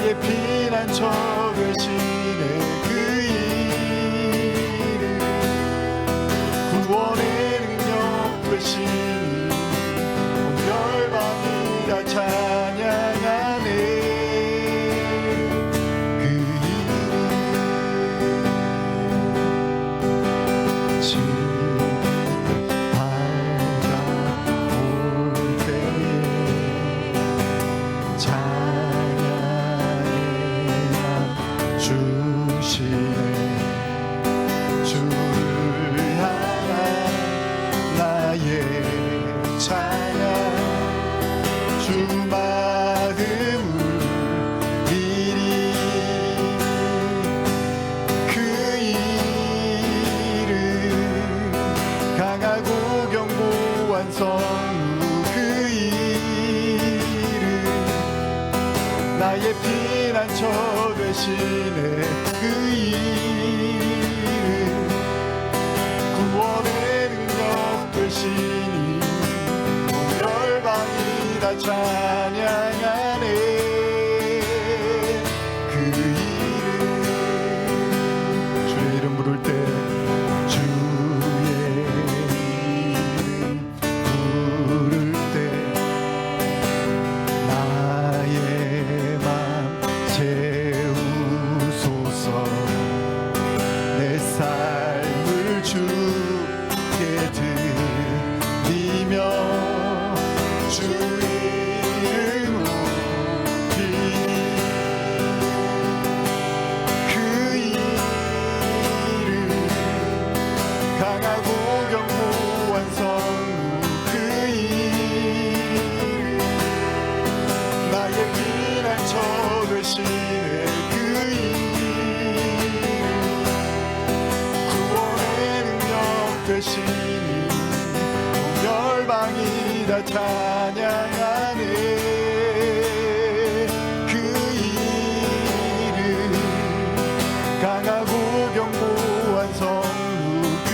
나의 피난처 되시네. 그 이름 구원의 능력 되시니 온 열방이 다 찬양하네. 나의 피난처 되시네. 그 이름 구원의 능력 되시니 온 열방이 다 찬양하네. 그 이름 주의 이름 부를 때 되시니 온 열방이 다 찬양하네. 그 이름 강하고 견고한 성루. 그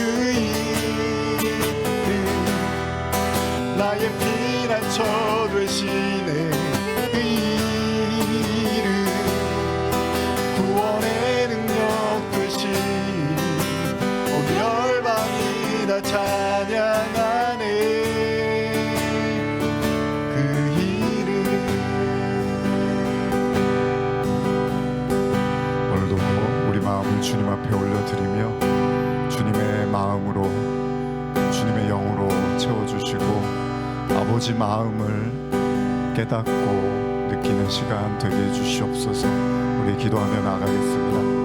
이름 나의 피난처 되시네. 그 이름 구원의 능력 되시니 온 열방이 다 찬양하네. 그 이름. 오늘도 우리 마음을 주님 앞에 올려드리며 주님의 마음으로 주님의 영으로 채워주시고 아버지 마음을 깨닫고 느끼는 시간 되게 해주시옵소서. 우리 기도하며 나가겠습니다.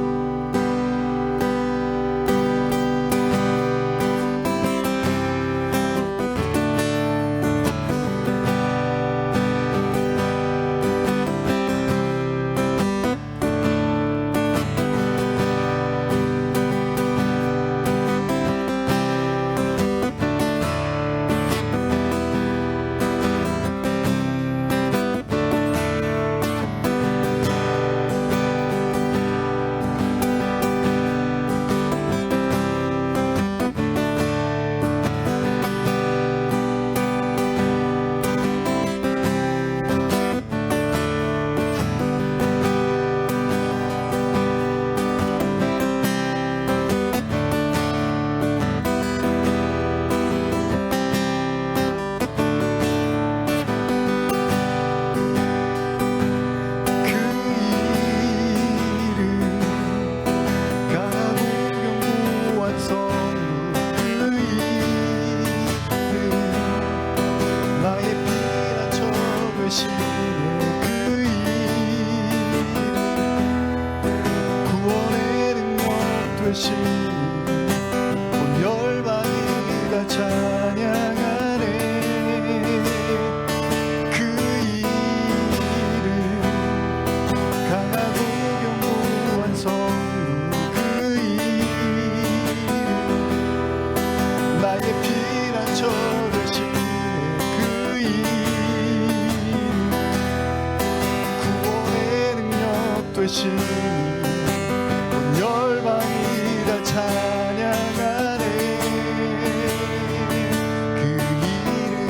되시니 온 열방이 다 찬양하네. 그 이름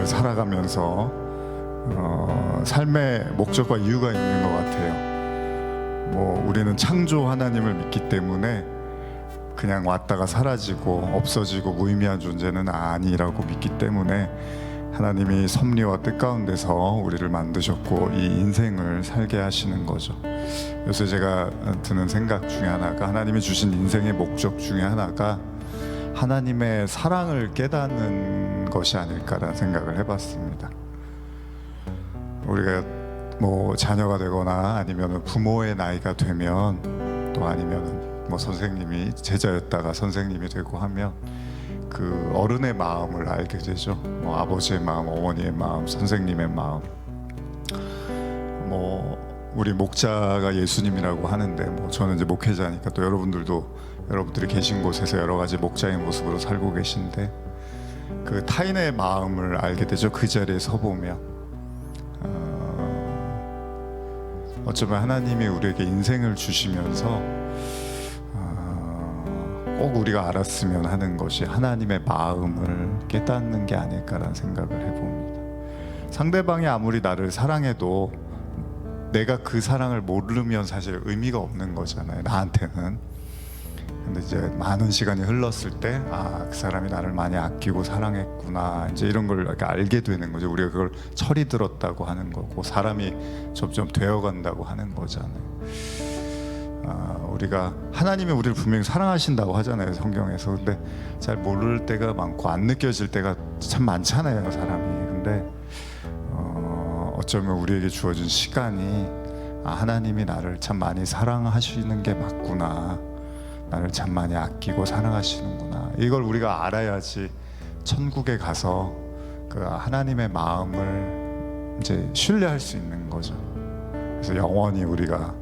살아가면서 삶의 목적과 이유가 있는 것 같아요. 뭐 우리는 창조 하나님을 믿기 때문에 그냥 왔다가 사라지고 없어지고 무의미한 존재는 아니라고 믿기 때문에 하나님이 섭리와 뜻 가운데서 우리를 만드셨고 이 인생을 살게 하시는 거죠. 요새 제가 드는 생각 중에 하나가, 하나님이 주신 인생의 목적 중에 하나가 하나님의 사랑을 깨닫는 것이 아닐까라는 생각을 해봤습니다. 우리가 뭐 자녀가 되거나 아니면 부모의 나이가 되면, 또 아니면 뭐 선생님이 제자였다가 선생님이 되고 하면 그 어른의 마음을 알게 되죠. 뭐 아버지의 마음, 어머니의 마음, 선생님의 마음. 뭐 우리 목자가 예수님이라고 하는데, 뭐 저는 이제 목회자니까 또 여러분들이 계신 곳에서 여러 가지 목자의 모습으로 살고 계신데, 그 타인의 마음을 알게 되죠. 그 자리에 서 보면 어쩌면 하나님이 우리에게 인생을 주시면서 꼭 우리가 알았으면 하는 것이 하나님의 마음을 깨닫는 게 아닐까라는 생각을 해봅니다. 상대방이 아무리 나를 사랑해도 내가 그 사랑을 모르면 사실 의미가 없는 거잖아요, 나한테는. 근데 이제 많은 시간이 흘렀을 때, 그 사람이 나를 많이 아끼고 사랑했구나, 이제 이런 걸 알게 되는 거죠. 우리가 그걸 철이 들었다고 하는 거고, 사람이 점점 되어간다고 하는 거잖아요. 우리가 하나님이 우리를 분명히 사랑하신다고 하잖아요, 성경에서. 근데 잘 모를 때가 많고 안 느껴질 때가 참 많잖아요, 사람이. 근데 어쩌면 우리에게 주어진 시간이 하나님이 나를 참 많이 사랑하시는 게 맞구나, 나를 참 많이 아끼고 사랑하시는구나, 이걸 우리가 알아야지 천국에 가서 그 하나님의 마음을 이제 신뢰할 수 있는 거죠. 그래서 영원히 우리가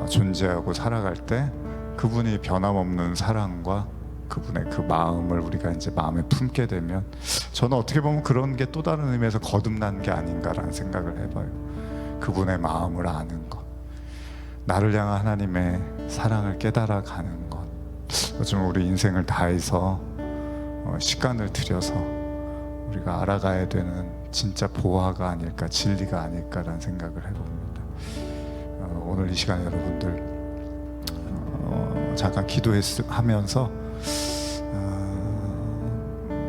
존재하고 살아갈 때 그분이 변함없는 사랑과 그분의 그 마음을 우리가 이제 마음에 품게 되면, 저는 어떻게 보면 그런 게 또 다른 의미에서 거듭난 게 아닌가라는 생각을 해봐요. 그분의 마음을 아는 것, 나를 향한 하나님의 사랑을 깨달아가는 것, 어쩌면 우리 인생을 다해서 시간을 들여서 우리가 알아가야 되는 진짜 보화가 아닐까, 진리가 아닐까라는 생각을 해봅니다. 오늘 이 시간에 여러분들 잠깐 기도하면서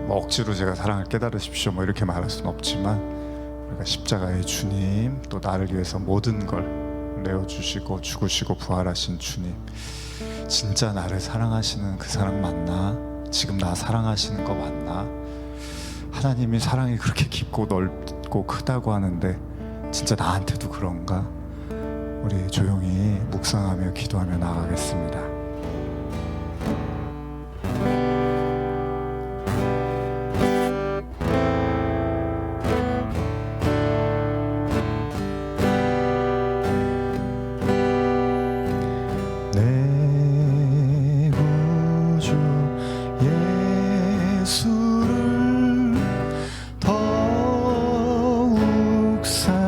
뭐 억지로 제가 사랑을 깨달으십시오 뭐 이렇게 말할 수는 없지만, 우리가 십자가의 주님, 또 나를 위해서 모든 걸 내어주시고 죽으시고 부활하신 주님, 진짜 나를 사랑하시는 그 사랑 맞나? 지금 나 사랑하시는 거 맞나? 하나님이 사랑이 그렇게 깊고 넓고 크다고 하는데 진짜 나한테도 그런가? 우리 조용히 묵상하며 기도하며 나가겠습니다. 내 구주 예수를 더욱 사랑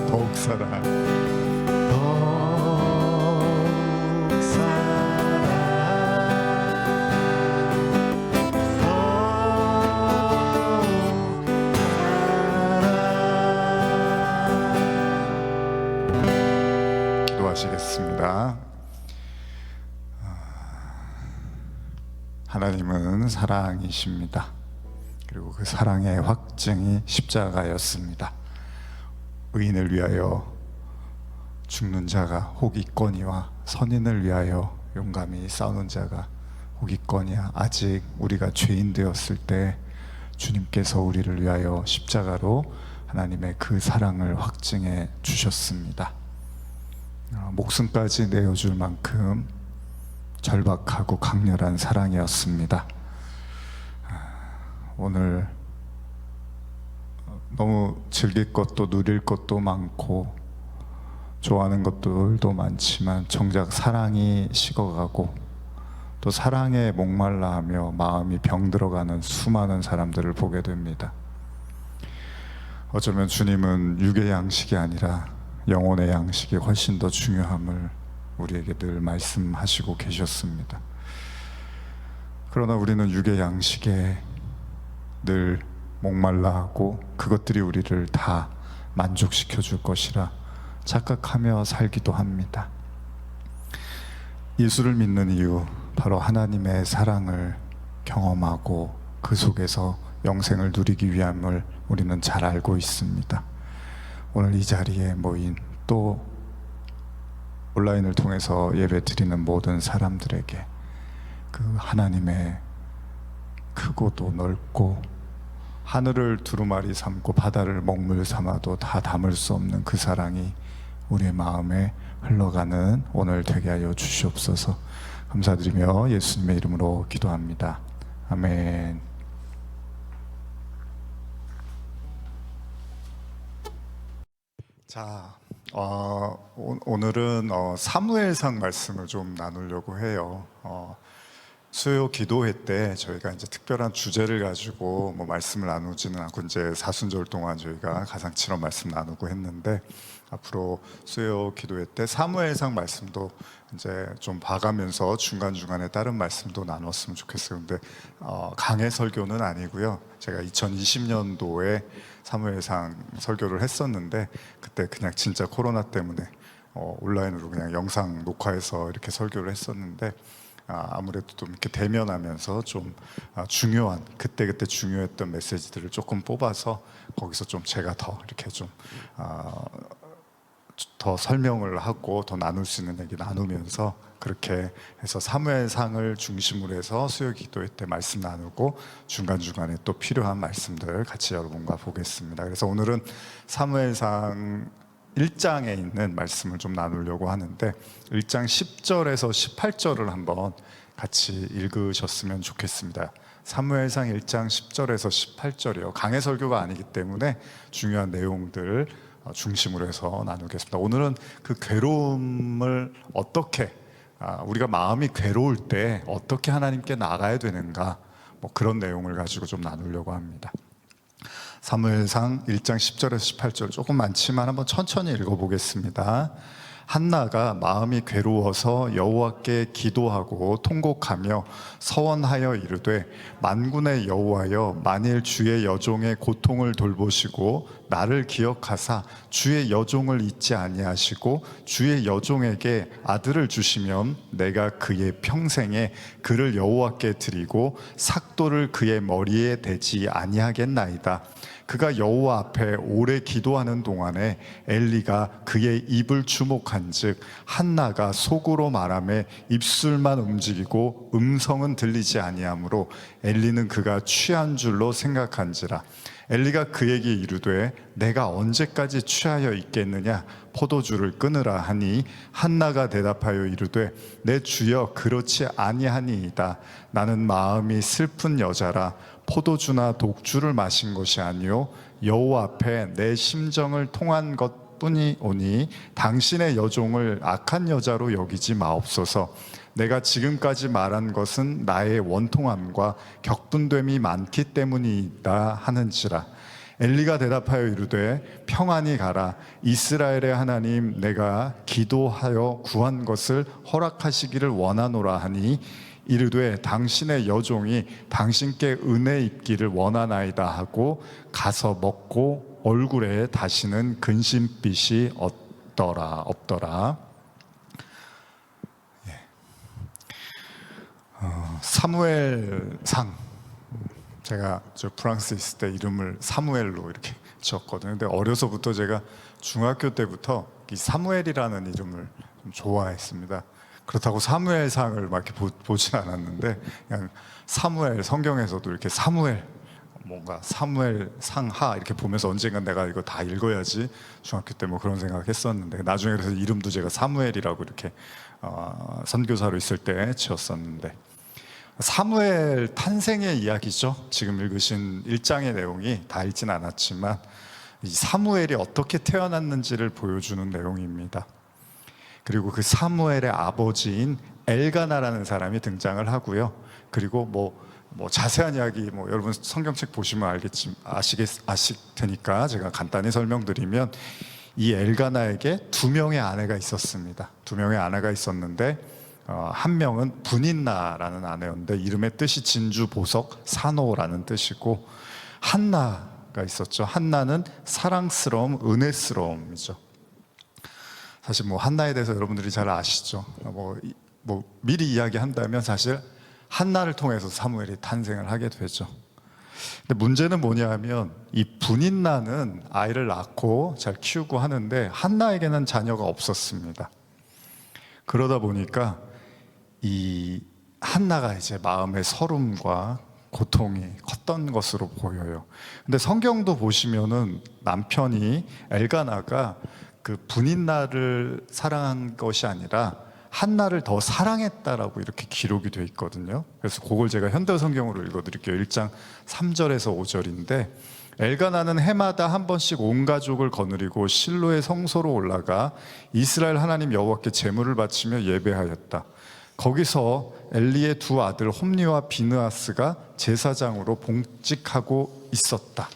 더욱 사랑, 더욱 사랑, 더욱 사랑. 기도하시겠습니다. 하나님은 사랑이십니다. 그리고 그 사랑의 확증이 십자가였습니다. 의인을 위하여 죽는 자가 혹 있거니와 선인을 위하여 용감히 싸우는 자가 혹 있거니와, 아직 우리가 죄인 되었을 때 주님께서 우리를 위하여 십자가로 하나님의 그 사랑을 확증해 주셨습니다. 목숨까지 내어줄 만큼 절박하고 강렬한 사랑이었습니다. 오늘 너무 즐길 것도 누릴 것도 많고 좋아하는 것들도 많지만 정작 사랑이 식어가고 또 사랑에 목말라하며 마음이 병들어가는 수많은 사람들을 보게 됩니다. 어쩌면 주님은 육의 양식이 아니라 영혼의 양식이 훨씬 더 중요함을 우리에게 늘 말씀하시고 계셨습니다. 그러나 우리는 육의 양식에 늘 목말라하고 그것들이 우리를 다 만족시켜 줄 것이라 착각하며 살기도 합니다. 예수를 믿는 이유, 바로 하나님의 사랑을 경험하고 그 속에서 영생을 누리기 위함을 우리는 잘 알고 있습니다. 오늘 이 자리에 모인, 또 온라인을 통해서 예배 드리는 모든 사람들에게 그 하나님의 크고도 넓고 하늘을 두루마리 삼고 바다를 먹물 삼아도 다 담을 수 없는 그 사랑이 우리의 마음에 흘러가는 오늘 되게 하여 주시옵소서. 감사드리며 예수님의 이름으로 기도합니다. 아멘. 자, 오늘은 사무엘상 말씀을 좀 나누려고 해요. 수요 기도회 때 저희가 이제 특별한 주제를 가지고 말씀을 나누지는 않고 이제 사순절 동안 저희가 가상처럼 말씀 나누고 했는데, 앞으로 수요 기도회 때 사무엘상 말씀도 이제 좀 봐가면서 중간중간에 다른 말씀도 나눴으면 좋겠어요. 근데 강해 설교는 아니고요. 제가 2020년도에 사무엘상 설교를 했었는데 그때 그냥 진짜 코로나 때문에 온라인으로 그냥 영상 녹화해서 이렇게 설교를 했었는데, 아무래도 좀 이렇게 대면하면서 좀 중요한 그때 중요했던 메시지들을 조금 뽑아서 거기서 좀 제가 더 이렇게 좀 더 설명을 하고 더 나눌 수 있는 얘기 나누면서 그렇게 해서 사무엘상을 중심으로 해서 수요 기도회 때 말씀 나누고 중간중간에 또 필요한 말씀들 같이 여러분과 보겠습니다. 그래서 오늘은 사무엘상 1장에 있는 말씀을 좀 나누려고 하는데, 1장 10절에서 18절을 한번 같이 읽으셨으면 좋겠습니다. 사무엘상 1장 10절에서 18절이요. 강해 설교가 아니기 때문에 중요한 내용들 중심으로 해서 나누겠습니다. 오늘은 그 괴로움을 어떻게, 우리가 마음이 괴로울 때 어떻게 하나님께 나가야 되는가, 그런 내용을 가지고 좀 나누려고 합니다. 사무엘상 1장 10절에서 18절 조금 많지만 한번 천천히 읽어보겠습니다. 한나가 마음이 괴로워서 여호와께 기도하고 통곡하며 서원하여 이르되, 만군의 여호와여, 만일 주의 여종의 고통을 돌보시고 나를 기억하사 주의 여종을 잊지 아니하시고 주의 여종에게 아들을 주시면 내가 그의 평생에 그를 여호와께 드리고 삭도를 그의 머리에 대지 아니하겠나이다. 그가 여호와 앞에 오래 기도하는 동안에 엘리가 그의 입을 주목한즉 한나가 속으로 말하며 입술만 움직이고 음성은 들리지 아니하므로 엘리는 그가 취한 줄로 생각한지라. 엘리가 그에게 이르되, 내가 언제까지 취하여 있겠느냐? 포도주를 끊으라 하니 한나가 대답하여 이르되, 내 주여, 그렇지 아니하니이다. 나는 마음이 슬픈 여자라. 포도주나 독주를 마신 것이 아니요 여호와 앞에 내 심정을 통한 것뿐이 오니 당신의 여종을 악한 여자로 여기지 마옵소서. 내가 지금까지 말한 것은 나의 원통함과 격분됨이 많기 때문이다 하는지라. 엘리가 대답하여 이르되 평안히 가라. 이스라엘의 하나님 내가 기도하여 구한 것을 허락하시기를 원하노라 하니 이르되 당신의 여종이 당신께 은혜 입기를 원하나이다 하고 가서 먹고 얼굴에 다시는 근심빛이 없더라. 사무엘상, 제가 저 프랑스에 있을 때 이름을 사무엘로 이렇게 지었거든요. 근데 어려서부터 제가 중학교 때부터 이 사무엘이라는 이름을 좀 좋아했습니다. 그렇다고 사무엘상을 막 이렇게 보진 않았는데 그냥 사무엘, 성경에서도 이렇게 사무엘, 뭔가 사무엘 상하 이렇게 보면서 언젠간 내가 이거 다 읽어야지, 중학교 때 뭐 그런 생각했었는데 나중에 그래서 이름도 제가 사무엘이라고 이렇게 선교사로 있을 때 지었었는데, 사무엘 탄생의 이야기죠. 지금 읽으신 1장의 내용이 다 읽진 않았지만 이 사무엘이 어떻게 태어났는지를 보여주는 내용입니다. 그리고 그 사무엘의 아버지인 엘가나라는 사람이 등장을 하고요. 그리고 뭐 자세한 이야기 여러분 성경책 보시면 아실 테니까 제가 간단히 설명드리면, 이 엘가나에게 2명의 아내가 있었습니다. 2명의 아내가 있었는데 한 명은 분인나라는 아내였는데 이름의 뜻이 진주, 보석, 산호라는 뜻이고, 한나가 있었죠. 한나는 사랑스러움, 은혜스러움이죠. 사실 한나에 대해서 여러분들이 잘 아시죠. 미리 이야기한다면 사실 한나를 통해서 사무엘이 탄생을 하게 되죠. 근데 문제는 뭐냐면 이 분인나는 아이를 낳고 잘 키우고 하는데 한나에게는 자녀가 없었습니다. 그러다 보니까 이 한나가 이제 마음의 서름과 고통이 컸던 것으로 보여요. 근데 성경도 보시면은 남편이 엘가나가 그 분인나를 사랑한 것이 아니라 한나를 더 사랑했다라고 이렇게 기록이 되어 있거든요. 그래서 그걸 제가 현대 성경으로 읽어드릴게요. 1장 3절에서 5절인데, 엘가나는 해마다 한 번씩 온 가족을 거느리고 실로의 성소로 올라가 이스라엘 하나님 여호와께 제물을 바치며 예배하였다. 거기서 엘리의 2 아들 홈리와 비느하스가 제사장으로 봉직하고 있었다.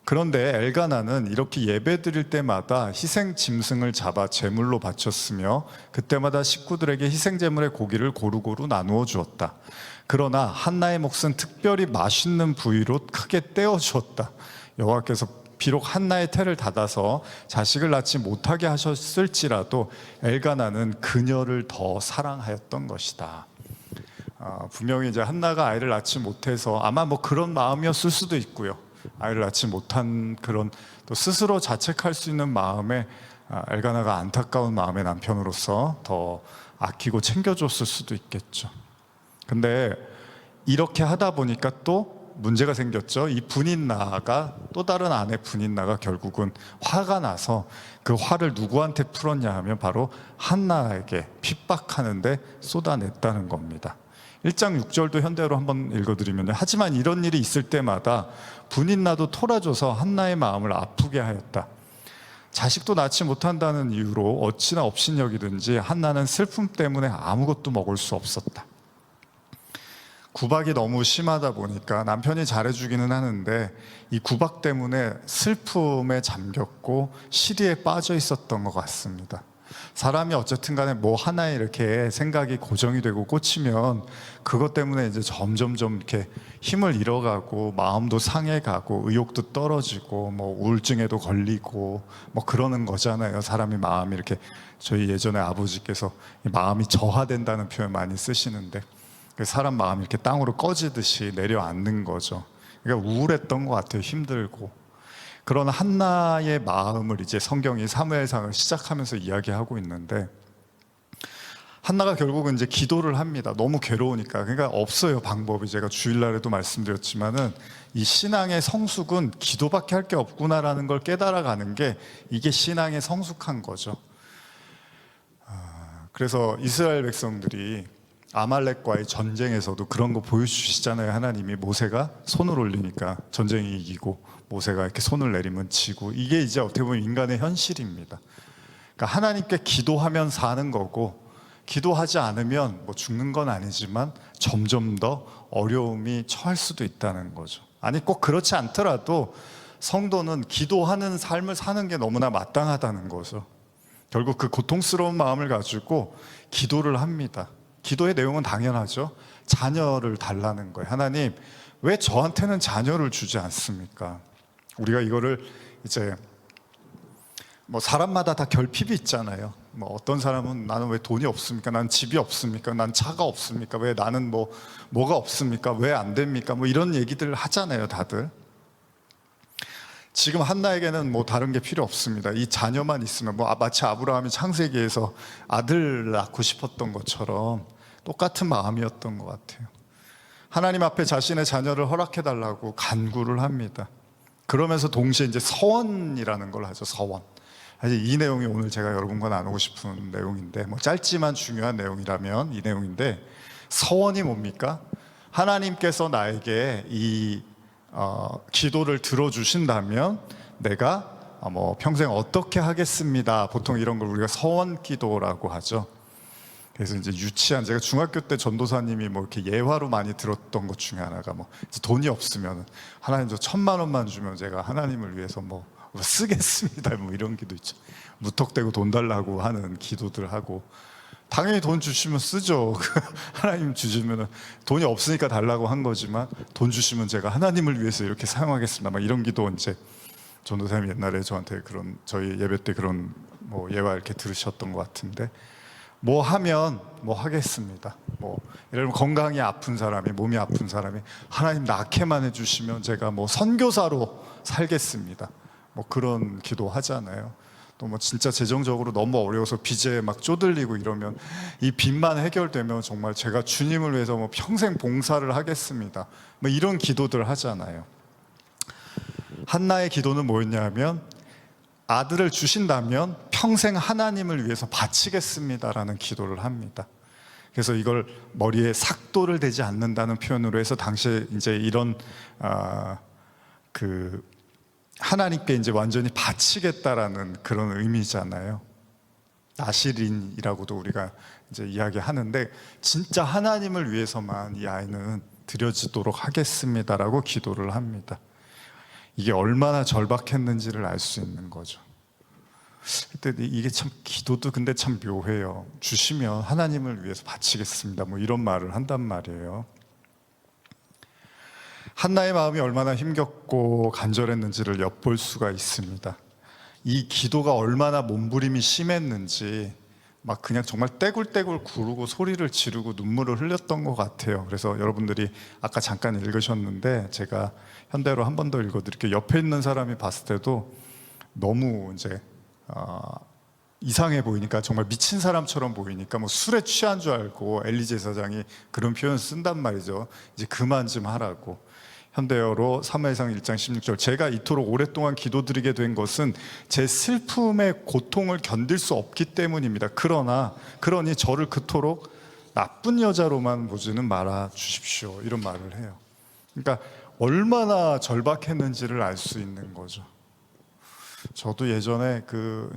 그런데 엘가나는 이렇게 예배 드릴 때마다 희생 짐승을 잡아 제물로 바쳤으며 그때마다 식구들에게 희생 제물의 고기를 고루고루 나누어 주었다. 그러나 한나의 몫은 특별히 맛있는 부위로 크게 떼어 주었다. 여호와께서 비록 한나의 태를 닫아서 자식을 낳지 못하게 하셨을지라도 엘가나는 그녀를 더 사랑하였던 것이다. 분명히 이제 한나가 아이를 낳지 못해서 아마 그런 마음이었을 수도 있고요. 아이를 낳지 못한 그런 또 스스로 자책할 수 있는 마음에 엘가나가 안타까운 마음의 남편으로서 더 아끼고 챙겨줬을 수도 있겠죠. 근데 이렇게 하다 보니까 또 문제가 생겼죠. 이 분인나가, 또 다른 아내 분인나가 결국은 화가 나서 그 화를 누구한테 풀었냐 하면 바로 한나에게 핍박하는데 쏟아냈다는 겁니다. 1장 6절도 현대로 한번 읽어드리면, 하지만 이런 일이 있을 때마다 분인나도 토라져서 한나의 마음을 아프게 하였다. 자식도 낳지 못한다는 이유로 어찌나 업신여기든지 한나는 슬픔 때문에 아무것도 먹을 수 없었다. 구박이 너무 심하다 보니까 남편이 잘해주기는 하는데 이 구박 때문에 슬픔에 잠겼고 시리에 빠져 있었던 것 같습니다. 사람이 어쨌든 간에 하나에 이렇게 생각이 고정이 되고 꽂히면 그것 때문에 이제 점점점 이렇게 힘을 잃어가고 마음도 상해가고 의욕도 떨어지고 우울증에도 걸리고 그러는 거잖아요. 사람이 마음이 이렇게, 저희 예전에 아버지께서 마음이 저하된다는 표현 많이 쓰시는데 사람 마음이 이렇게 땅으로 꺼지듯이 내려앉는 거죠. 그러니까 우울했던 것 같아요. 힘들고. 그런 한나의 마음을 이제 성경이 사무엘상을 시작하면서 이야기하고 있는데, 한나가 결국은 이제 기도를 합니다. 너무 괴로우니까. 그러니까 없어요, 방법이. 제가 주일날에도 말씀드렸지만은 이 신앙의 성숙은 기도밖에 할 게 없구나라는 걸 깨달아가는 게 이게 신앙의 성숙한 거죠. 그래서 이스라엘 백성들이 아말렉과의 전쟁에서도 그런 거 보여주시잖아요. 하나님이 모세가 손을 올리니까 전쟁이 이기고 모세가 이렇게 손을 내리면 지고, 이게 이제 어떻게 보면 인간의 현실입니다. 그러니까 하나님께 기도하면 사는 거고 기도하지 않으면 뭐 죽는 건 아니지만 점점 더 어려움이 처할 수도 있다는 거죠. 아니 꼭 그렇지 않더라도 성도는 기도하는 삶을 사는 게 너무나 마땅하다는 거죠. 결국 그 고통스러운 마음을 가지고 기도를 합니다. 기도의 내용은 당연하죠. 자녀를 달라는 거예요. 하나님, 왜 저한테는 자녀를 주지 않습니까? 우리가 이거를 이제 뭐 사람마다 다 결핍이 있잖아요. 뭐 어떤 사람은 나는 왜 돈이 없습니까? 난 집이 없습니까? 난 차가 없습니까? 왜 나는 뭐가 없습니까? 왜 안 됩니까? 뭐 이런 얘기들 하잖아요, 다들. 지금 한나에게는 뭐 다른 게 필요 없습니다. 이 자녀만 있으면 뭐 마치 아브라함이 창세기에서 아들 낳고 싶었던 것처럼 똑같은 마음이었던 것 같아요. 하나님 앞에 자신의 자녀를 허락해 달라고 간구를 합니다. 그러면서 동시에 이제 서원이라는 걸 하죠. 서원. 사실 이 내용이 오늘 제가 여러분과 나누고 싶은 내용인데, 뭐 짧지만 중요한 내용이라면 이 내용인데, 서원이 뭡니까? 하나님께서 나에게 이 기도를 들어주신다면 내가 뭐 평생 어떻게 하겠습니다. 보통 이런 걸 우리가 서원 기도라고 하죠. 그래서 이제 유치한, 제가 중학교 때 전도사님이 뭐 이렇게 예화로 많이 들었던 것 중에 하나가 뭐 돈이 없으면 하나님 저 1,000,000원만 주면 제가 하나님을 위해서 뭐 쓰겠습니다. 뭐 이런 기도 있죠. 무턱대고 돈 달라고 하는 기도들 하고, 당연히 돈 주시면 쓰죠. 하나님 주시면 돈이 없으니까 달라고 한 거지만 돈 주시면 제가 하나님을 위해서 이렇게 사용하겠습니다. 막 이런 기도 이제 전도사님 옛날에 저한테 그런 저희 예배 때 그런 뭐 예화 이렇게 들으셨던 것 같은데, 뭐 하면 뭐 하겠습니다. 뭐 예를 들면 건강이 아픈 사람이, 몸이 아픈 사람이 하나님 낫게만 해주시면 제가 뭐 선교사로 살겠습니다. 뭐 그런 기도 하잖아요. 또 뭐 진짜 재정적으로 너무 어려워서 빚에 막 쪼들리고 이러면 이 빚만 해결되면 정말 제가 주님을 위해서 뭐 평생 봉사를 하겠습니다. 뭐 이런 기도들 하잖아요. 한나의 기도는 뭐였냐면, 아들을 주신다면 평생 하나님을 위해서 바치겠습니다라는 기도를 합니다. 그래서 이걸 머리에 삭도를 대지 않는다는 표현으로 해서 당시에 이제 이런 하나님께 이제 완전히 바치겠다라는 그런 의미잖아요. 나실인이라고도 우리가 이제 이야기하는데, 진짜 하나님을 위해서만 이 아이는 드려지도록 하겠습니다라고 기도를 합니다. 이게 얼마나 절박했는지를 알 수 있는 거죠. 그때 이게 참 기도도 근데 참 묘해요. 주시면 하나님을 위해서 바치겠습니다. 뭐 이런 말을 한단 말이에요. 한나의 마음이 얼마나 힘겹고 간절했는지를 엿볼 수가 있습니다. 이 기도가 얼마나 몸부림이 심했는지 막 그냥 정말 떼굴떼굴 구르고 소리를 지르고 눈물을 흘렸던 것 같아요. 그래서 여러분들이 아까 잠깐 읽으셨는데 제가 현대로 한 번 더 읽어드릴게요. 옆에 있는 사람이 봤을 때도 너무 이제 이상해 보이니까, 정말 미친 사람처럼 보이니까 뭐 술에 취한 줄 알고 엘리 제사장이 그런 표현을 쓴단 말이죠. 이제 그만 좀 하라고. 현대어로 사무엘상 1장 16절, 제가 이토록 오랫동안 기도드리게 된 것은 제 슬픔의 고통을 견딜 수 없기 때문입니다. 그러니 저를 그토록 나쁜 여자로만 보지는 말아 주십시오. 이런 말을 해요. 그러니까 얼마나 절박했는지를 알 수 있는 거죠. 저도 예전에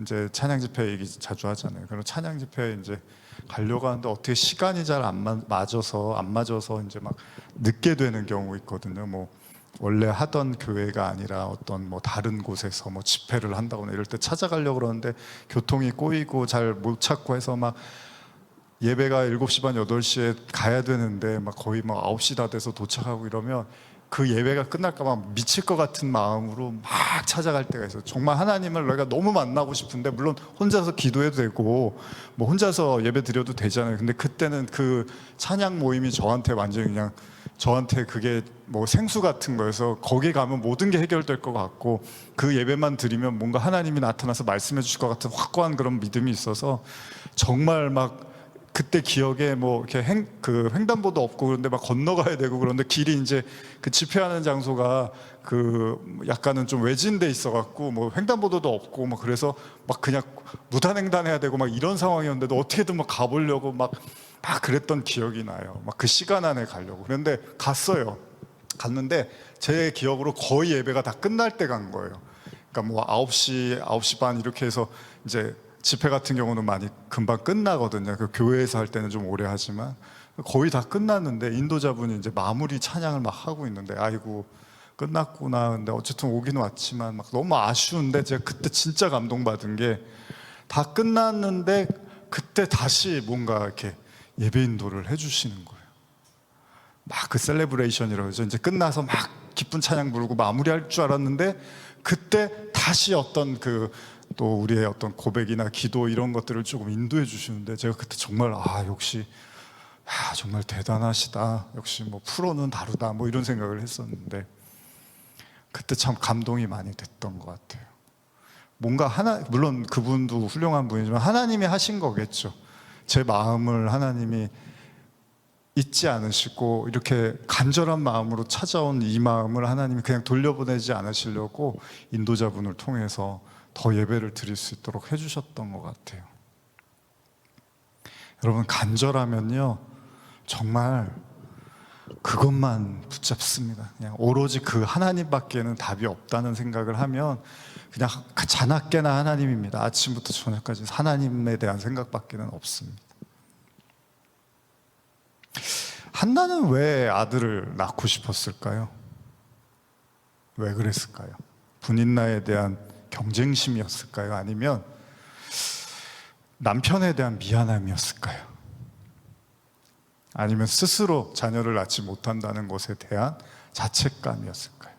이제 찬양 집회 얘기 자주 하잖아요. 그럼 찬양 집회 이제 가려고 하는데 어떻게 시간이 잘 안 맞아서 이제 막 늦게 되는 경우 있거든요. 뭐 원래 하던 교회가 아니라 어떤 뭐 다른 곳에서 뭐 집회를 한다거나 이럴 때 찾아가려고 그러는데 교통이 꼬이고 잘 못 찾고 해서 막 예배가 7시 반 8시에 가야 되는데 막 거의 막 9시 다 돼서 도착하고 이러면 그 예배가 끝날까 봐 미칠 것 같은 마음으로 막 찾아갈 때가 있어요. 정말 하나님을 내가 너무 만나고 싶은데, 물론 혼자서 기도해도 되고 뭐 혼자서 예배 드려도 되잖아요. 근데 그때는 그 찬양 모임이 저한테 완전히 그냥 저한테 그게 뭐 생수 같은 거여서 거기 가면 모든 게 해결될 것 같고, 그 예배만 드리면 뭔가 하나님이 나타나서 말씀해 주실 것 같은 확고한 그런 믿음이 있어서 정말 막 그때 기억에 뭐 이렇게 횡단보도 없고 그런데 막 건너가야 되고, 그런데 길이 이제 그 집회하는 장소가 약간은 좀 외진데 있어갖고 뭐 횡단보도도 없고 막 그래서 막 그냥 무단횡단해야 되고 막 이런 상황이었는데도 어떻게든 막 가보려고 막 그랬던 기억이 나요. 막 그 시간 안에 가려고. 그런데 갔는데 제 기억으로 거의 예배가 다 끝날 때 간 거예요. 그러니까 뭐 9시 반 이렇게 해서 이제 집회 같은 경우는 많이 금방 끝나거든요. 그 교회에서 할 때는 좀 오래 하지만 거의 다 끝났는데 인도자분이 이제 마무리 찬양을 막 하고 있는데 아이고 끝났구나. 근데 어쨌든 오긴 왔지만 막 너무 아쉬운데 제가 그때 진짜 감동받은 게 다 끝났는데 그때 다시 뭔가 이렇게 예배 인도를 해주시는 거예요. 막 그 셀레브레이션이라고 해서 이제 끝나서 막 기쁜 찬양 부르고 마무리할 줄 알았는데 그때 다시 어떤 또 우리의 어떤 고백이나 기도 이런 것들을 조금 인도해 주시는데 제가 그때 정말 역시 정말 대단하시다. 역시 뭐 프로는 다르다. 뭐 이런 생각을 했었는데 그때 참 감동이 많이 됐던 것 같아요. 뭔가 물론 그분도 훌륭한 분이지만 하나님이 하신 거겠죠. 제 마음을 하나님이 잊지 않으시고 이렇게 간절한 마음으로 찾아온 이 마음을 하나님이 그냥 돌려보내지 않으시려고 인도자분을 통해서 더 예배를 드릴 수 있도록 해주셨던 것 같아요. 여러분, 간절하면요 정말 그것만 붙잡습니다. 그냥 오로지 그 하나님밖에는 답이 없다는 생각을 하면 그냥 자나깨나 하나님입니다. 아침부터 저녁까지 하나님에 대한 생각밖에는 없습니다. 한나는 왜 아들을 낳고 싶었을까요? 왜 그랬을까요? 분인나에 대한 경쟁심이었을까요? 아니면 남편에 대한 미안함이었을까요? 아니면 스스로 자녀를 낳지 못한다는 것에 대한 자책감이었을까요?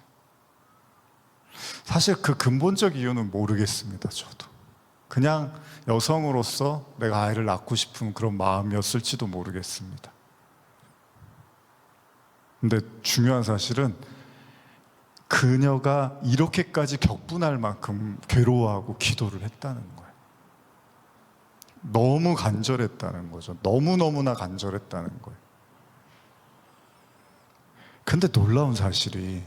사실 그 근본적 이유는 모르겠습니다. 저도 그냥 여성으로서 내가 아이를 낳고 싶은 그런 마음이었을지도 모르겠습니다. 근데 중요한 사실은 그녀가 이렇게까지 격분할 만큼 괴로워하고 기도를 했다는 거예요. 너무 간절했다는 거죠. 너무너무나 간절했다는 거예요. 근데 놀라운 사실이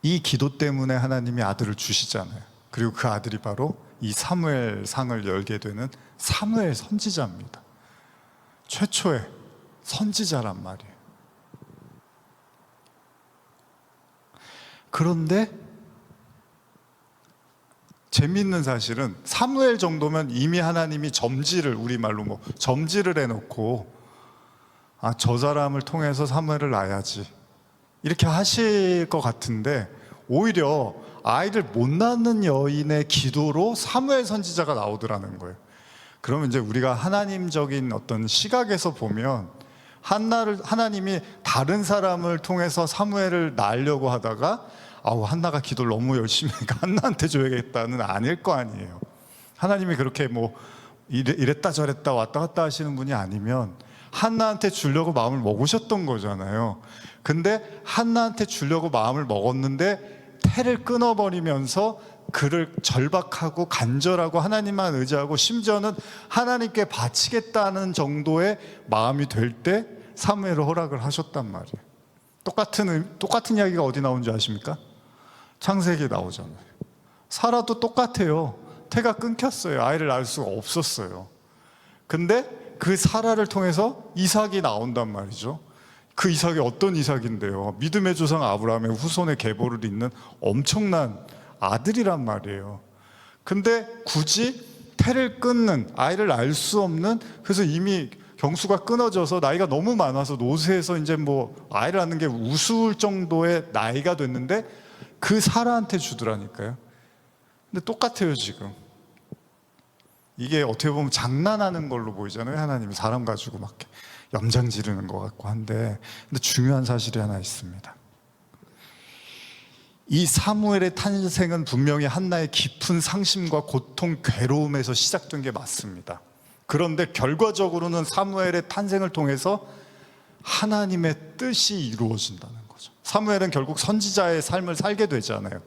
이 기도 때문에 하나님이 아들을 주시잖아요. 그리고 그 아들이 바로 이 사무엘 상을 열게 되는 사무엘 선지자입니다. 최초의 선지자란 말이에요. 그런데 재미있는 사실은 사무엘 정도면 이미 하나님이 점지를, 우리말로 뭐 점지를 해놓고 저 사람을 통해서 사무엘을 낳아야지 이렇게 하실 것 같은데 오히려 아이를 못 낳는 여인의 기도로 사무엘 선지자가 나오더라는 거예요. 그러면 이제 우리가 하나님적인 어떤 시각에서 보면 하나님이 다른 사람을 통해서 사무엘을 낳으려고 하다가 한나가 기도를 너무 열심히 하니까 한나한테 줘야겠다는 아닐 거 아니에요. 하나님이 그렇게 뭐 이랬다 저랬다 왔다 갔다 하시는 분이 아니면 한나한테 주려고 마음을 먹으셨던 거잖아요. 근데 한나한테 주려고 마음을 먹었는데 태를 끊어버리면서 그를 절박하고 간절하고 하나님만 의지하고 심지어는 하나님께 바치겠다는 정도의 마음이 될 때 사무엘을 허락을 하셨단 말이에요. 똑같은 이야기가 어디 나온지 아십니까? 창세기에 나오잖아요. 사라도 똑같아요. 태가 끊겼어요. 아이를 낳을 수가 없었어요. 근데 그 사라를 통해서 이삭이 나온단 말이죠. 그 이삭이 어떤 이삭인데요? 믿음의 조상 아브라함의 후손의 계보를 잇는 엄청난 아들이란 말이에요. 근데 굳이 태를 끊는, 아이를 낳을 수 없는, 그래서 이미 경수가 끊어져서 나이가 너무 많아서 노쇠해서 이제 뭐 아이를 낳는 게 우스울 정도의 나이가 됐는데 그 사라한테 주더라니까요. 근데 똑같아요 지금. 이게 어떻게 보면 장난하는 걸로 보이잖아요. 하나님이 사람 가지고 막 염장 지르는 것 같고 한데, 근데 중요한 사실이 하나 있습니다. 이 사무엘의 탄생은 분명히 한나의 깊은 상심과 고통, 괴로움에서 시작된 게 맞습니다. 그런데 결과적으로는 사무엘의 탄생을 통해서 하나님의 뜻이 이루어진다는 거죠. 사무엘은 결국 선지자의 삶을 살게 되잖아요.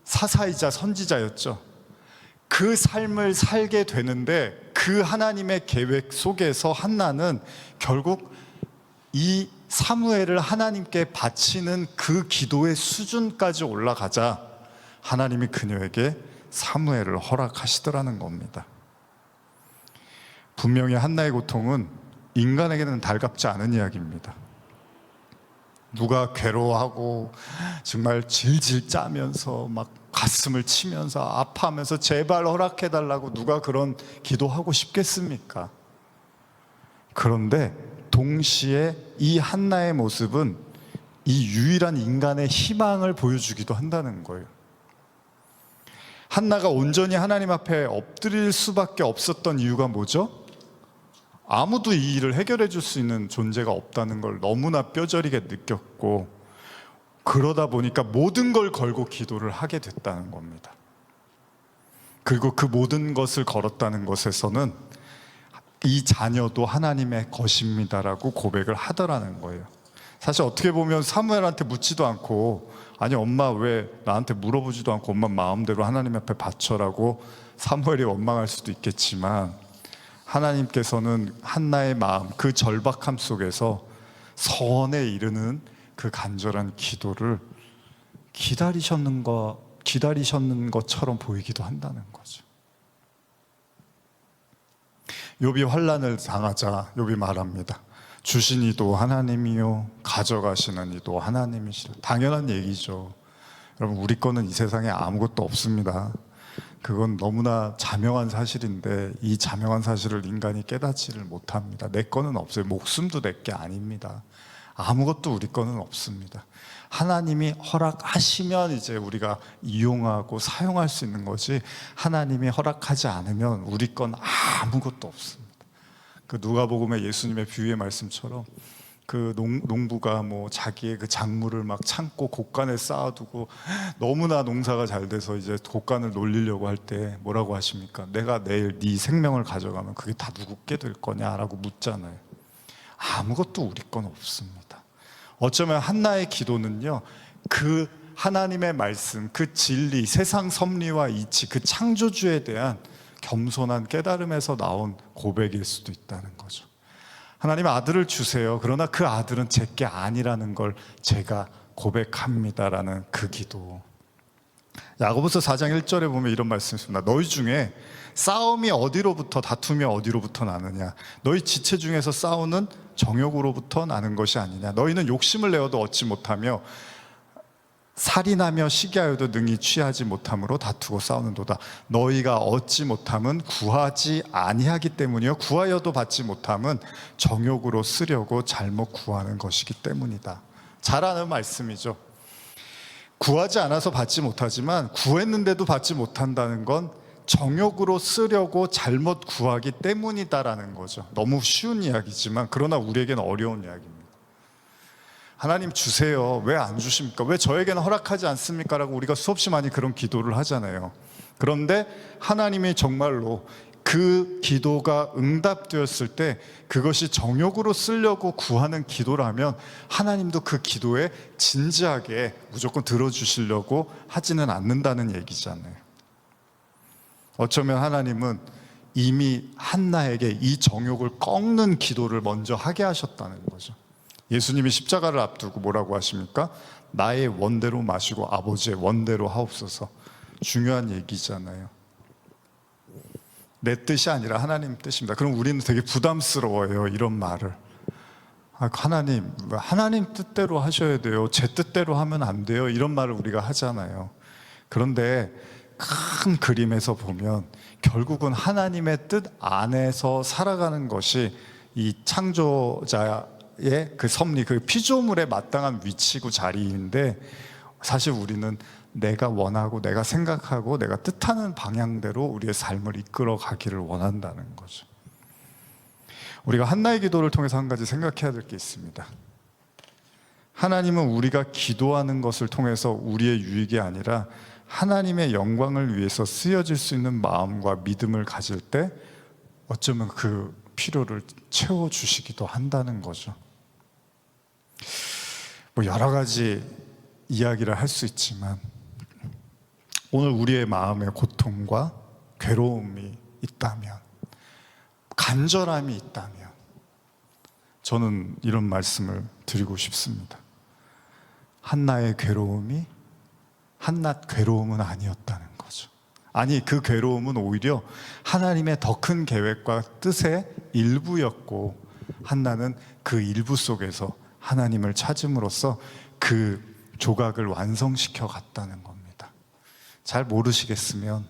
사사이자 선지자였죠. 그 삶을 살게 되는데 그 하나님의 계획 속에서 한나는 결국 이 사무엘을 하나님께 바치는 그 기도의 수준까지 올라가자 하나님이 그녀에게 사무엘을 허락하시더라는 겁니다. 분명히 한나의 고통은 인간에게는 달갑지 않은 이야기입니다. 누가 괴로워하고 정말 질질 짜면서 막 가슴을 치면서 아파하면서 제발 허락해달라고 누가 그런 기도하고 싶겠습니까? 그런데 동시에 이 한나의 모습은 이 유일한 인간의 희망을 보여주기도 한다는 거예요. 한나가 온전히 하나님 앞에 엎드릴 수밖에 없었던 이유가 뭐죠? 아무도 이 일을 해결해 줄 수 있는 존재가 없다는 걸 너무나 뼈저리게 느꼈고, 그러다 보니까 모든 걸 걸고 기도를 하게 됐다는 겁니다. 그리고 그 모든 것을 걸었다는 것에서는 이 자녀도 하나님의 것입니다라고 고백을 하더라는 거예요. 사실 어떻게 보면 사무엘한테 묻지도 않고, 아니 엄마 왜 나한테 물어보지도 않고 엄마 마음대로 하나님 앞에 바쳐라고 사무엘이 원망할 수도 있겠지만, 하나님께서는 한나의 마음, 그 절박함 속에서 선에 이르는 그 간절한 기도를 기다리셨는 것처럼 보이기도 한다는 거죠. 욥이 환난을 당하자 욥이 말합니다. 주신 이도 하나님이요 가져가시는 이도 하나님이시라. 당연한 얘기죠. 여러분, 우리 거는 이 세상에 아무것도 없습니다. 그건 너무나 자명한 사실인데 이 자명한 사실을 인간이 깨닫지를 못합니다. 내 거는 없어요. 목숨도 내 게 아닙니다. 아무것도 우리 거는 없습니다. 하나님이 허락하시면 이제 우리가 이용하고 사용할 수 있는 거지, 하나님이 허락하지 않으면 우리 건 아무것도 없습니다. 그 누가복음의 예수님의 비유의 말씀처럼 그 농부가 뭐 자기의 그 작물을 막 창고 곡간에 쌓아두고 너무나 농사가 잘 돼서 이제 곡간을 놀리려고 할 때 뭐라고 하십니까? 내가 내일 네 생명을 가져가면 그게 다 누구께 될 거냐라고 묻잖아요. 아무것도 우리 건 없습니다. 어쩌면 한나의 기도는요, 그 하나님의 말씀, 그 진리, 세상 섭리와 이치, 그 창조주에 대한 겸손한 깨달음에서 나온 고백일 수도 있다는 거죠. 하나님, 아들을 주세요. 그러나 그 아들은 제게 아니라는 걸 제가 고백합니다라는 그 기도. 야고보서 4장 1절에 보면 이런 말씀이 있습니다. 너희 중에 싸움이 어디로부터, 다툼이 어디로부터 나느냐? 너희 지체 중에서 싸우는 정욕으로부터 나는 것이 아니냐? 너희는 욕심을 내어도 얻지 못하며 살인하며 시기하여도 능히 취하지 못함으로 다투고 싸우는도다. 너희가 얻지 못함은 구하지 아니하기 때문이요 구하여도 받지 못함은 정욕으로 쓰려고 잘못 구하는 것이기 때문이다. 잘 아는 말씀이죠. 구하지 않아서 받지 못하지만 구했는데도 받지 못한다는 건 정욕으로 쓰려고 잘못 구하기 때문이다라는 거죠. 너무 쉬운 이야기지만 그러나 우리에게는 어려운 이야기입니다. 하나님 주세요. 왜 안 주십니까? 왜 저에게는 허락하지 않습니까? 라고 우리가 수없이 많이 그런 기도를 하잖아요. 그런데 하나님이 정말로 그 기도가 응답되었을 때 그것이 정욕으로 쓰려고 구하는 기도라면 하나님도 그 기도에 진지하게 무조건 들어주시려고 하지는 않는다는 얘기잖아요. 어쩌면 하나님은 이미 한나에게 이 정욕을 꺾는 기도를 먼저 하게 하셨다는 거죠. 예수님이 십자가를 앞두고 뭐라고 하십니까? 나의 원대로 마시고 아버지의 원대로 하옵소서. 중요한 얘기잖아요. 내 뜻이 아니라 하나님 뜻입니다. 그럼 우리는 되게 부담스러워요, 이런 말을. 하나님 뜻대로 하셔야 돼요. 제 뜻대로 하면 안 돼요. 이런 말을 우리가 하잖아요. 그런데 큰 그림에서 보면 결국은 하나님의 뜻 안에서 살아가는 것이 이 창조자의 그 섭리, 그 피조물에 마땅한 위치고 자리인데, 사실 우리는 내가 원하고 내가 생각하고 내가 뜻하는 방향대로 우리의 삶을 이끌어 가기를 원한다는 거죠. 우리가 한나의 기도를 통해서 한 가지 생각해야 될 게 있습니다. 하나님은 우리가 기도하는 것을 통해서 우리의 유익이 아니라 하나님의 영광을 위해서 쓰여질 수 있는 마음과 믿음을 가질 때 어쩌면 그 필요를 채워주시기도 한다는 거죠. 뭐 여러 가지 이야기를 할 수 있지만 오늘 우리의 마음에 고통과 괴로움이 있다면, 간절함이 있다면 저는 이런 말씀을 드리고 싶습니다. 한나의 괴로움이 한낱 괴로움은 아니었다는 거죠. 아니, 그 괴로움은 오히려 하나님의 더 큰 계획과 뜻의 일부였고, 한나는 그 일부 속에서 하나님을 찾음으로써 그 조각을 완성시켜 갔다는 겁니다. 잘 모르시겠으면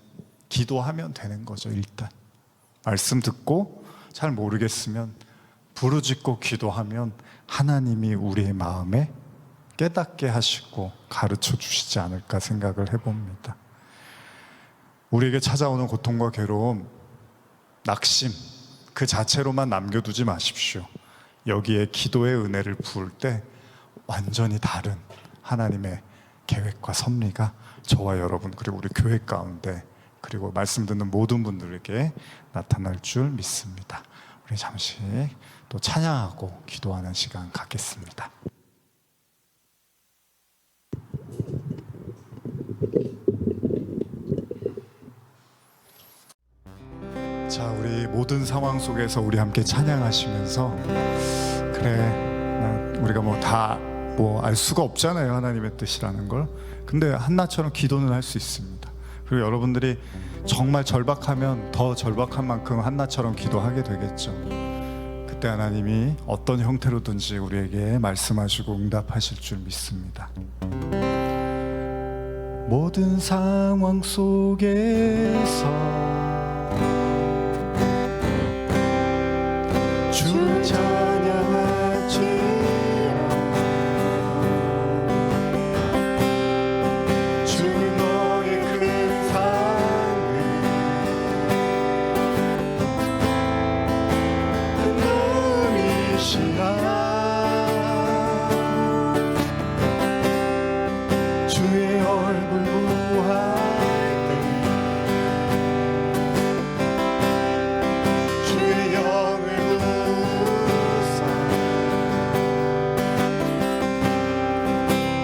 기도하면 되는 거죠. 일단 말씀 듣고 잘 모르겠으면 부르짖고 기도하면 하나님이 우리의 마음에 깨닫게 하시고 가르쳐 주시지 않을까 생각을 해봅니다. 우리에게 찾아오는 고통과 괴로움, 낙심 그 자체로만 남겨두지 마십시오. 여기에 기도의 은혜를 부을 때 완전히 다른 하나님의 계획과 섭리가 저와 여러분 그리고 우리 교회 가운데 그리고 말씀 듣는 모든 분들에게 나타날 줄 믿습니다. 우리 잠시 또 찬양하고 기도하는 시간 갖겠습니다. 자, 우리 모든 상황 속에서 우리 함께 찬양하시면서 그래, 우리가 뭐 다 알 수가 없잖아요, 하나님의 뜻이라는 걸. 근데 한나처럼 기도는 할 수 있습니다. 그리고 여러분들이 정말 절박하면 더 절박한 만큼 한나처럼 기도하게 되겠죠. 그때 하나님이 어떤 형태로든지 우리에게 말씀하시고 응답하실 줄 믿습니다. 모든 상황 속에서 주를 찬양할지라 주는 너의 큰 사랑을 눈이시라 주의 얼굴 구할 때 주의 영을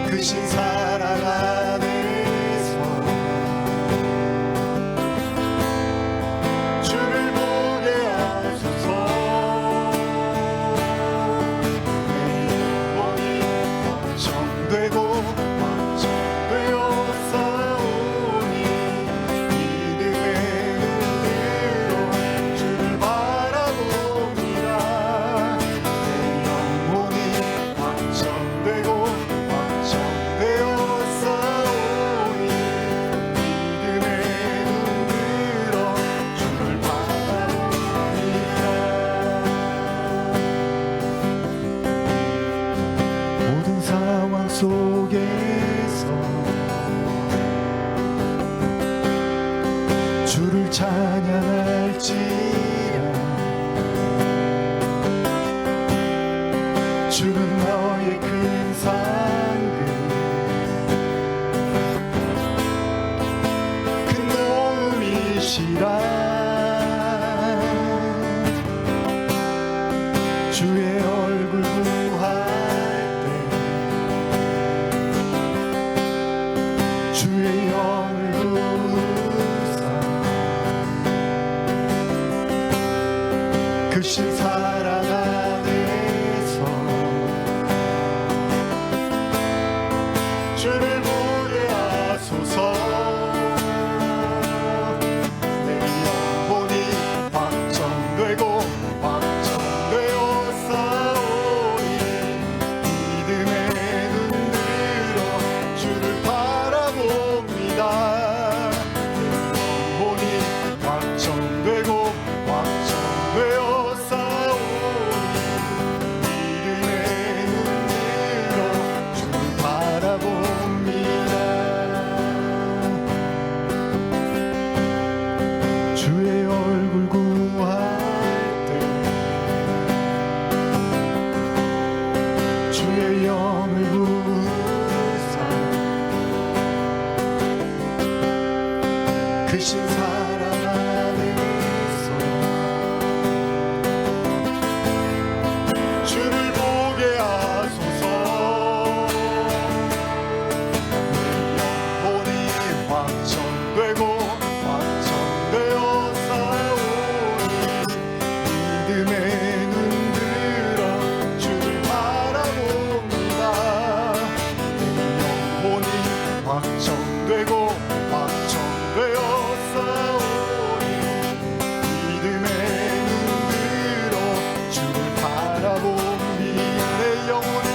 크신 사랑 안에서 주를 보게 하소서. 내 영혼이 확정되고 확정되어 싸우니 믿음의 눈으로 주를 바라봅니다. 내 영혼이 확정되고 확정되어 싸우니 믿음의 눈으로 주를 바라봅니다. 모든 상황 속에서 주를 찬양할지라 주는 너의 큰 상급 큰 도움이시라 주의 얼굴 구할 때 주의 영을 부사 크신 사랑 안에서 주를 보게 하소서. 내 영혼이 확정되고 확정되어 싸우니 믿음의 눈으로 주를 바라봅니다. 내 영혼이 확정되고 확정되어 싸우니 믿음의 눈으로 주를 바라봅니다. 주의 얼굴 구할 때 주의 영을 부사 크신 사랑 안에서 주를 보게 하소서. 내 영혼이 확정되고 확정되어 싸우니 믿음의 눈 들어 주를 바라봅니다. 내 영혼이 확정되고 확정되어 싸우니 믿음의 눈 들어 주를 바라봅니다. 내 영혼이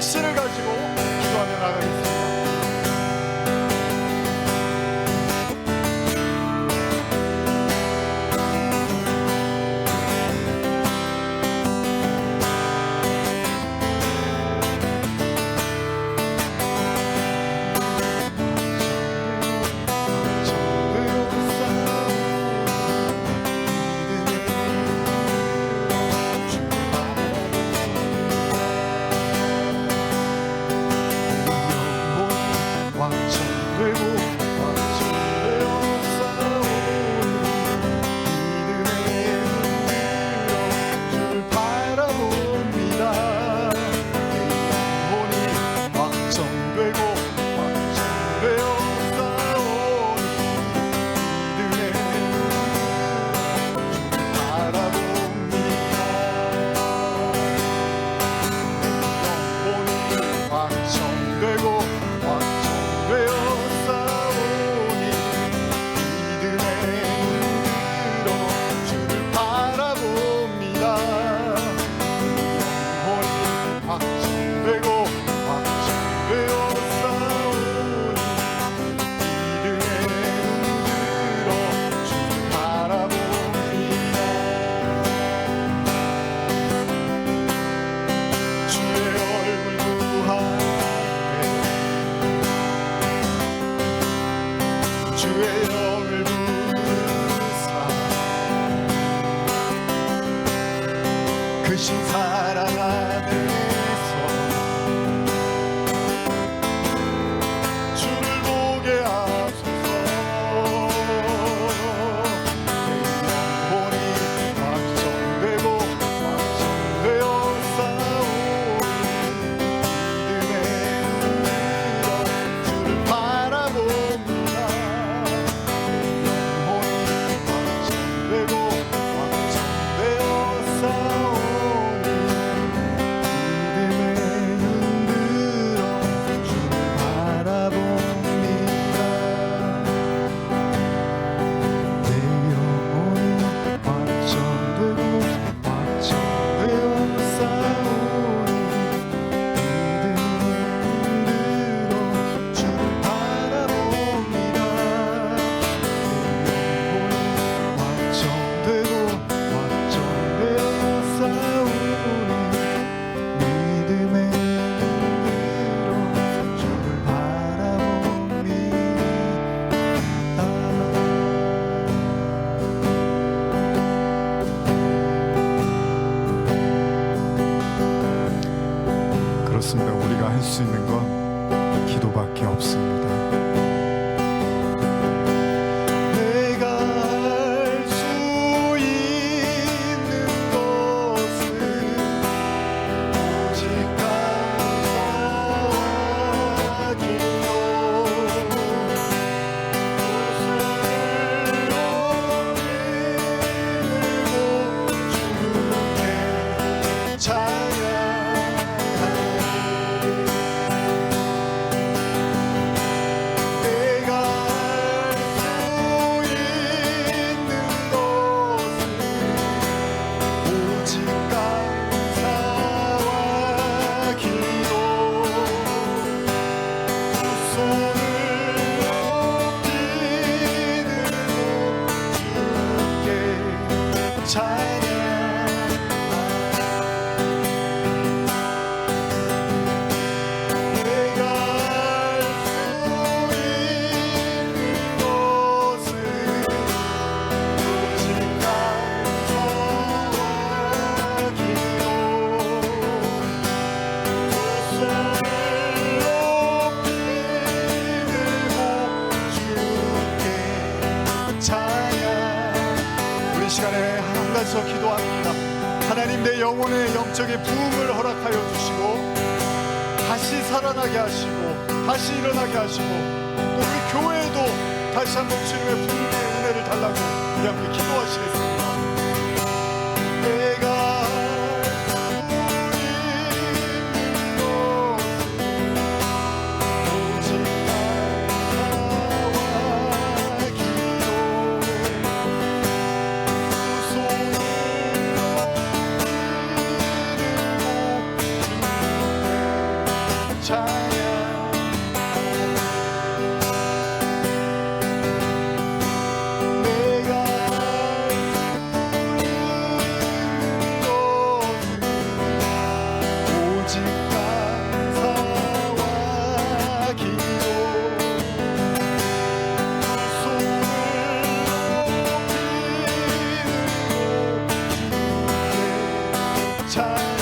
확신을 가지고 기도하며 나가겠습니다. 크신 사랑 안에서 주를 보게 하소서. 내 영혼이 확정되고 확정되어 싸우니 믿음의 눈으로 주를 바라봅니다. 내 영혼이 확정되고 확정되어 싸우니 우리가 할 수 있는 건 기도밖에 없습니다. 내가 할 수 있는 것은 오직 감사와 기도, 주께 찬양. 시간에 한가서 기도합니다. 하나님, 내 영혼의 영적인 부흥을 허락하여 주시고 다시 살아나게 하시고 다시 일어나게 하시고 또 우리 교회에도 다시 한번 주님의 부흥의 은혜를 달라고 우리 함께 기도하시겠습니다. 내가 찬양